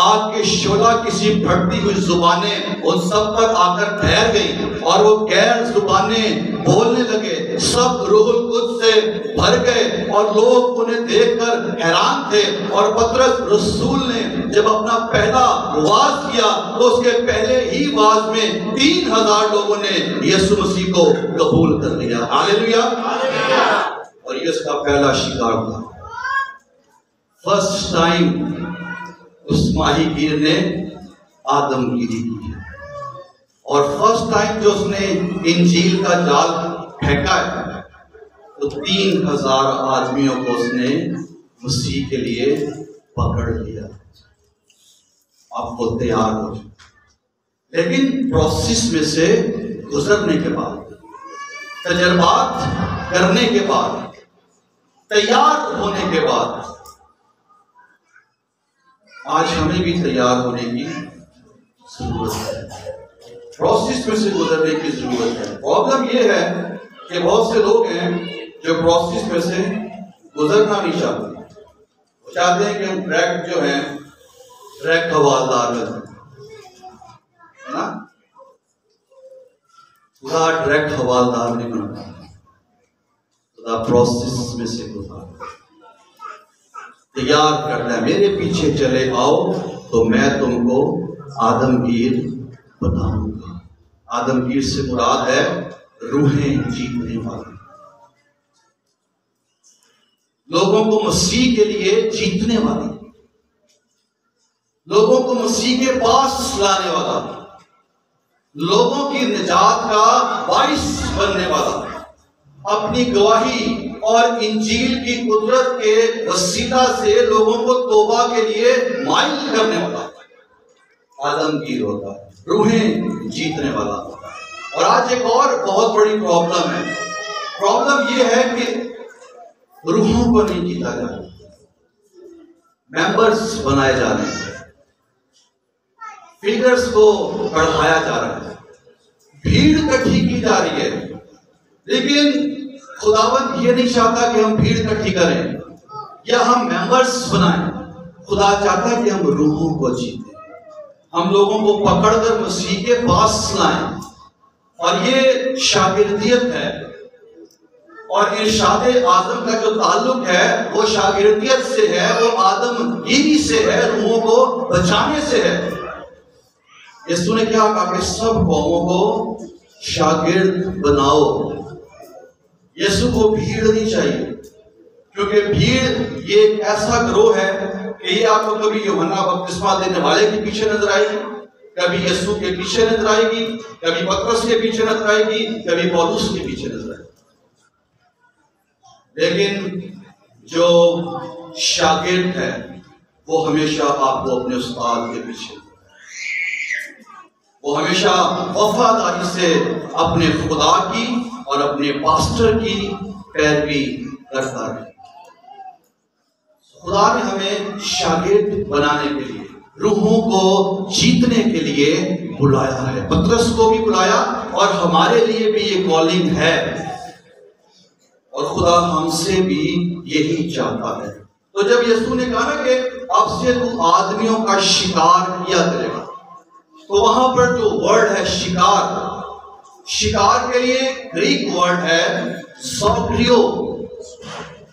آگ کے شعلہ کسی پھٹتی ہوئی زبانیں ان سب پر آ کر ٹھہر گئی, اور وہ غیر زبانیں بولنے لگے. سب روح القدس سے بھر گئے اور لوگ انہیں دیکھ کر حیران تھے. اور پطرس رسول نے جب اپنا پہلا واعظ کیا تو اس کے پہلے ہی واعظ میں 3000 لوگوں نے یسوع مسیح کو قبول کر لیا. ہاللیلویا. اور یہ اس کا پہلا شکار تھا. فرسٹ ٹائم اس ماہی گیر نے آدم گیری کی ہے, اور فرسٹ ٹائم جو اس نے انجیل کا جال پھینکا ہے تو 3000 آدمیوں کو اس نے مسیح کے لیے پکڑ لیا. اب وہ تیار ہو چکے, لیکن پروسیس میں سے گزرنے کے بعد, تجربات کرنے کے بعد, تیار ہونے کے بعد, آج ہمیں بھی تیار ہونے کی ضرورت ہے, پروسیس میں سے گزرنے کی ضرورت ہے. پرابلم یہ ہے کہ بہت سے لوگ ہیں جو پروسیس میں سے گزرنا نہیں چاہتے. وہ چاہتے ہیں کہ ہم ڈائریکٹ جو ہیں ڈائریکٹ حوالدار بنیں, ہے نا. خدا ڈائریکٹ حوالدار نہیں بنتا, خدا پروسیس میں سے گزرتا, تیار کرنا ہے. میرے پیچھے چلے آؤ تو میں تم کو آدمگیر بناؤں گا. آدمگیر سے مراد ہے روحیں جیتنے والا, لوگوں کو مسیح کے لیے جیتنے والا, لوگوں کو مسیح کے پاس لانے والا, لوگوں کی نجات کا باعث بننے والا, اپنی گواہی اور انجیل کی قدرت کے وسیلہ سے لوگوں کو توبہ کے لیے مائل کرنے والا آدمگیر ہوتا ہے, روحیں جیتنے والا ہوتا ہے. اور آج ایک اور بہت بڑی پرابلم ہے. پرابلم یہ ہے کہ روحوں کو نہیں جیتا جا رہا, ممبرز بنائے جا رہے ہیں, فگرز کو بڑھایا جا رہا ہے, بھیڑ اکٹھی کی جا رہی ہے. لیکن خداوند یہ نہیں چاہتا کہ ہم بھیڑ اکٹھی کریں یا ہم ممبرز بنائیں. خدا چاہتا ہے کہ ہم روحوں کو جیتیں, ہم لوگوں کو پکڑ کر مسیح کے پاس لائیں. اور یہ شاگردیت ہے, اور ارشاد اعظم کا جو تعلق ہے وہ شاگردیت سے ہے, وہ آدم گیری سے ہے, روحوں کو بچانے سے ہے. یسوع نے کیا کہا کہ سب قوموں کو شاگرد بناؤ. یسوع کو بھیڑ نہیں چاہیے, کیونکہ بھیڑ یہ ایک ایسا گروہ ہے کہ یہ آپ کو کبھی یوحنا بپتسمہ دینے والے کے پیچھے نظر آئے گی, کبھی یسوع کے پیچھے نظر آئے گی, کبھی پطرس کے پیچھے نظر آئے گی, کبھی پولس کے پیچھے نظر آئے گی. لیکن جو شاگرد ہے وہ ہمیشہ آپ کو اپنے استاد کے پیچھے, وہ ہمیشہ وفاداری سے اپنے خدا کی اور اپنے پاسٹر کی پیروی کرتا ہے. خدا نے ہمیں شاگرد بنانے کے لیے, روحوں کو جیتنے کے لیے بلایا ہے. پطرس کو بھی بلایا, اور ہمارے لیے بھی یہ کالنگ ہے, اور خدا ہم سے بھی یہی چاہتا ہے. تو جب یسوع نے کہا نا کہ اب سے تو آدمیوں کا شکار کیا کرے گا, تو وہاں پر جو ورڈ ہے شکار, شکار کے لیے گریک ورڈ ہے زوکریو,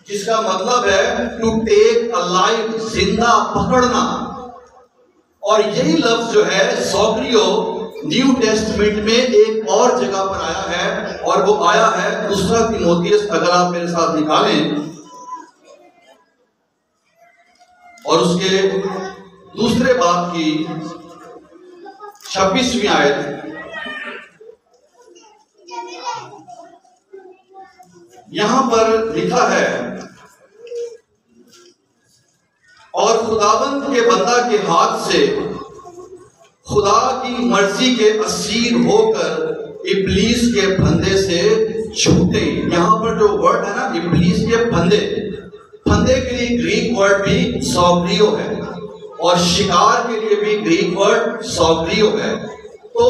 جس کا مطلب ہے ٹو ٹیک الائیو, زندہ پکڑنا. اور یہی لفظ جو ہے زوکریو نیو ٹیسٹمنٹ میں ایک اور جگہ پر آیا ہے, اور وہ آیا ہے 2 تیموتھیوس, اگر آپ میرے ساتھ نکالیں, اور اس کے 2 باب کی 26ویں آیت. یہاں پر لکھا ہے خداوند کے بندہ کے ہاتھ سے خدا کی مرضی کے اسیر ہو کر ابلیس کے پھندے سے چھوٹے. یہاں پر جو ورڈ ہے نا ابلیس کے پھندے کے لیے گریک ورڈ بھی سوگریو ہے اور شکار کے لیے بھی گریک ورڈ سوگریو ہے. تو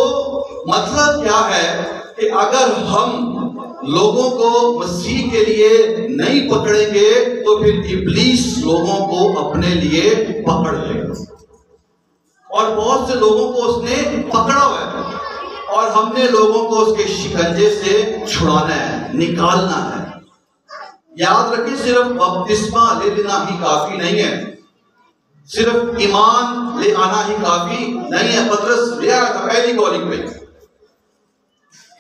مطلب کیا ہے کہ اگر ہم لوگوں کو مسیح کے لیے نہیں پکڑیں گے تو پھر ابلیس لوگوں کو اپنے لیے پکڑ لے گا. اور بہت سے لوگوں کو اس نے پکڑا ہوا ہے اور ہم نے لوگوں کو اس کے شکنجے سے چھڑانا ہے, نکالنا ہے. یاد رکھیں صرف بپتسمہ لے لینا ہی کافی نہیں ہے, صرف ایمان لے آنا ہی کافی نہیں ہے. پطرس لے آیا تھا پہلی کالنگ پہ,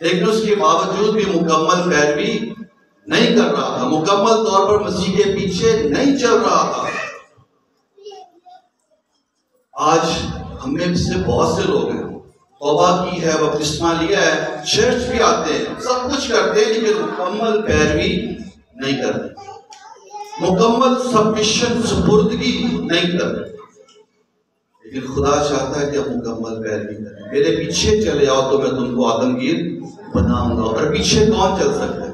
لیکن اس کے باوجود بھی مکمل پیروی نہیں کر رہا تھا, مکمل طور پر مسیح کے پیچھے نہیں چل رہا تھا. آج ہم میں سے بہت سے لوگ ہیں, توبہ کی ہے, بپتسمہ لیا ہے, چرچ بھی آتے ہیں, سب کچھ کرتے ہیں, لیکن مکمل پیروی نہیں کرتے, مکمل سبمیشن سپردگی نہیں کرتے. لیکن خدا چاہتا ہے کہ ہم مکمل پیروی کریں. میرے پیچھے چلے آؤ تو میں تم کو آدمگیر بناؤں گا. اور پیچھے کون چل سکتا ہے؟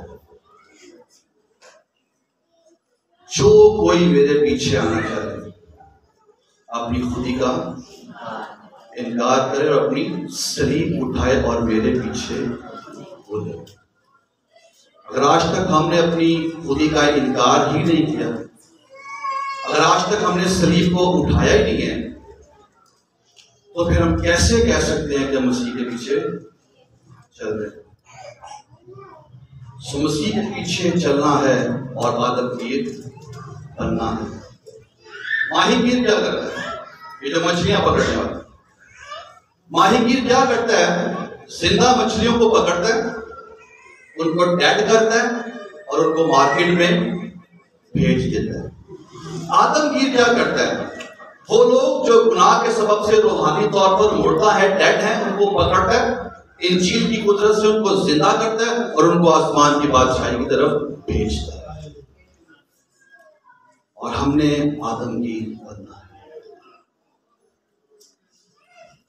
جو کوئی میرے پیچھے آنا چاہے اپنی خودی کا انکار کرے اور اپنی صلیب اٹھائے اور میرے پیچھے ہو جائے. اگر آج تک ہم نے اپنی خودی کا انکار ہی نہیں کیا, اگر آج تک ہم نے صلیب کو اٹھایا ہی نہیں ہے, تو پھر ہم کیسے کہہ سکتے ہیں کہ ہم مسیح کے پیچھے چل رہے ہیں؟ مسیح کے پیچھے چلنا ہے اور آدمگیر بننا ہے. ماہی گیر کیا کرتا ہے؟ یہ جو مچھلیاں پکڑنے والا ماہی گیر کیا کرتا ہے؟ زندہ مچھلیوں کو پکڑتا ہے, ان کو ڈیڈ کرتا ہے اور ان کو مارکیٹ میں بھیج دیتا ہے. آدمگیر کیا کرتا ہے؟ وہ لوگ جو گناہ کے سبب سے روحانی طور پر مردہ ہے, ڈیڈ ہیں, ان کو پکڑتا ہے, انجیل کی قدرت سے ان کو زندہ کرتا ہے اور ان کو آسمان کی بادشاہی کی طرف بھیجتا ہے. اور ہم نے آدمگیر بننا ہے,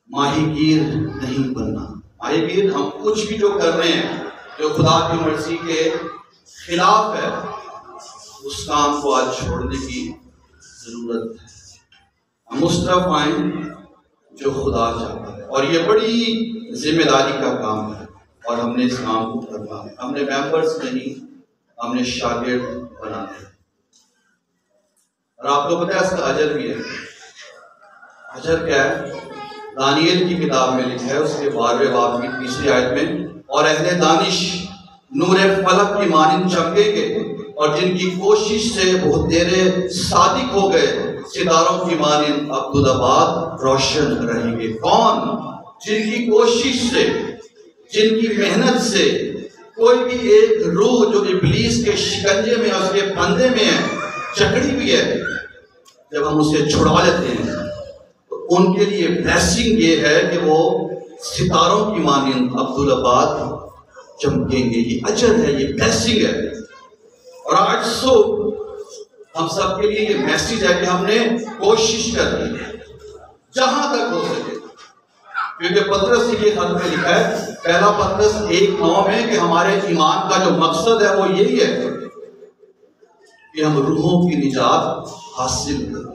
ماہی گیر نہیں بننا. ماہی گیر ہم کچھ بھی جو کر رہے ہیں جو خدا کی مرضی کے خلاف ہے, اس کام کو آج چھوڑنے کی ضرورت ہے. ہم اس طرف آئیں جو خدا چاہتا ہے, اور یہ بڑی ذمہ داری کا کام ہے اور ہم نے اس کام کو کرنا ہے. ہم نے ممبرز نہیں, ہم نے شاگرد بنانے ہیں. اور آپ کو پتہ ہے اس کا اجر بھی ہے. اجر کیا ہے؟ دانیل کی کتاب میں لکھا ہے اس کے 12ویں باب کی 3 آیت میں, اور اہل دانش نور فلک کی مانند چمکیں گے اور جن کی کوشش سے بہت دیر صادق ہو گئے ستاروں کی مانند عبدالآباد روشن رہیں گے. کون؟ جن کی کوشش سے, جن کی محنت سے کوئی بھی ایک روح جو ابلیس کے شکنجے میں اس کے پھندے میں ہے, جکڑی ہوئی ہے, جب ہم اسے چھڑا لیتے ہیں تو ان کے لیے بلیسنگ یہ ہے کہ وہ ستاروں کی مانند عبدالآباد چمکیں گے. یہ اجر ہے, یہ بلیسنگ ہے. اور آج صبح ہم سب کے لیے یہ میسیج ہے کہ ہم نے کوشش کرنی ہے جہاں تک ہو سکے, کیونکہ پطرس کے خط میں لکھا ہے, پہلا پطرس 1:9 میں, کہ ہمارے ایمان کا جو مقصد ہے وہ یہی ہے کہ ہم روحوں کی نجات حاصل کریں.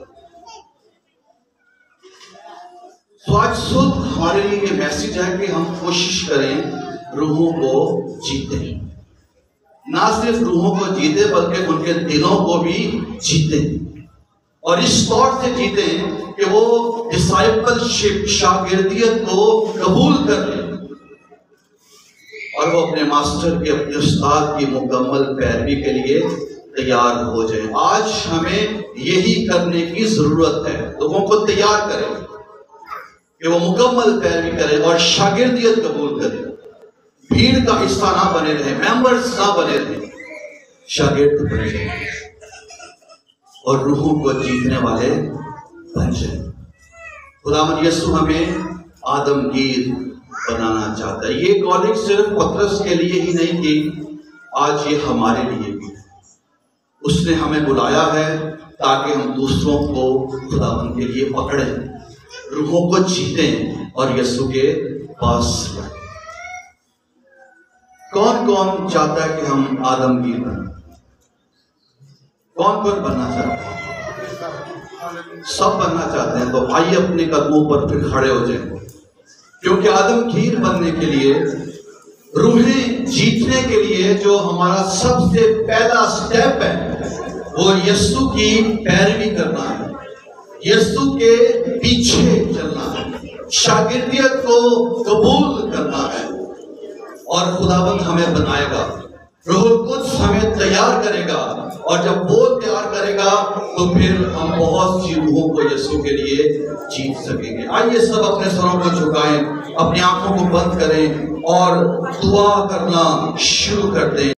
تو آج صبح ہمارے لیے یہ میسیج ہے کہ ہم کوشش کریں روحوں کو جیتیں. نہ صرف روحوں کو جیتے بلکہ ان کے دلوں کو بھی جیتیں, اور اس طور سے جیتیں کہ وہ ڈسائپلشپ, شاگردیت کو قبول کر لیں اور وہ اپنے ماسٹر کے, اپنے استاد کی مکمل پیروی کے لیے تیار ہو جائیں. آج ہمیں یہی کرنے کی ضرورت ہے, لوگوں کو تیار کریں کہ وہ مکمل پیروی کریں اور شاگردیت قبول کریں. بھیڑ کا حصہ نہ بنے رہے, ممبرز نہ بنے رہے, شاگرد بنے رہے اور روحوں کو جیتنے والے بن جائیں. خداوند یسوع ہمیں آدمگیر بنانا چاہتا ہے. یہ کالنگ صرف پطرس کے لیے ہی نہیں تھی, آج یہ ہمارے لیے بھی ہے. اس نے ہمیں بلایا ہے تاکہ ہم دوسروں کو خداوند کے لیے پکڑیں، روحوں کو جیتیں اور یسوع کے پاس لائیں۔ کون کون چاہتا ہے کہ ہم آدم گیر بنیں؟ کون کون بننا چاہتا ہے؟ سب بننا چاہتے ہیں، تو آئیے اپنے قدموں پر پھر کھڑے ہو جائیں، کیونکہ آدم گیر بننے کے لیے، روحیں جیتنے کے لیے جو ہمارا سب سے پہلا سٹیپ ہے وہ یسوع کی پیروی کرنا ہے، یسوع کے پیچھے چلنا ہے، شاگردیت کو قبول کرنا ہے، اور خداوند ہمیں بنائے گا، روح القدس ہمیں تیار کرے گا، اور جب وہ تیار کرے گا تو پھر ہم بہت سی روحوں کو یسوع کے لیے جیت سکیں گے۔ آئیے سب اپنے سروں کو جھکائیں، اپنی آنکھوں کو بند کریں اور دعا کرنا شروع کر دیں۔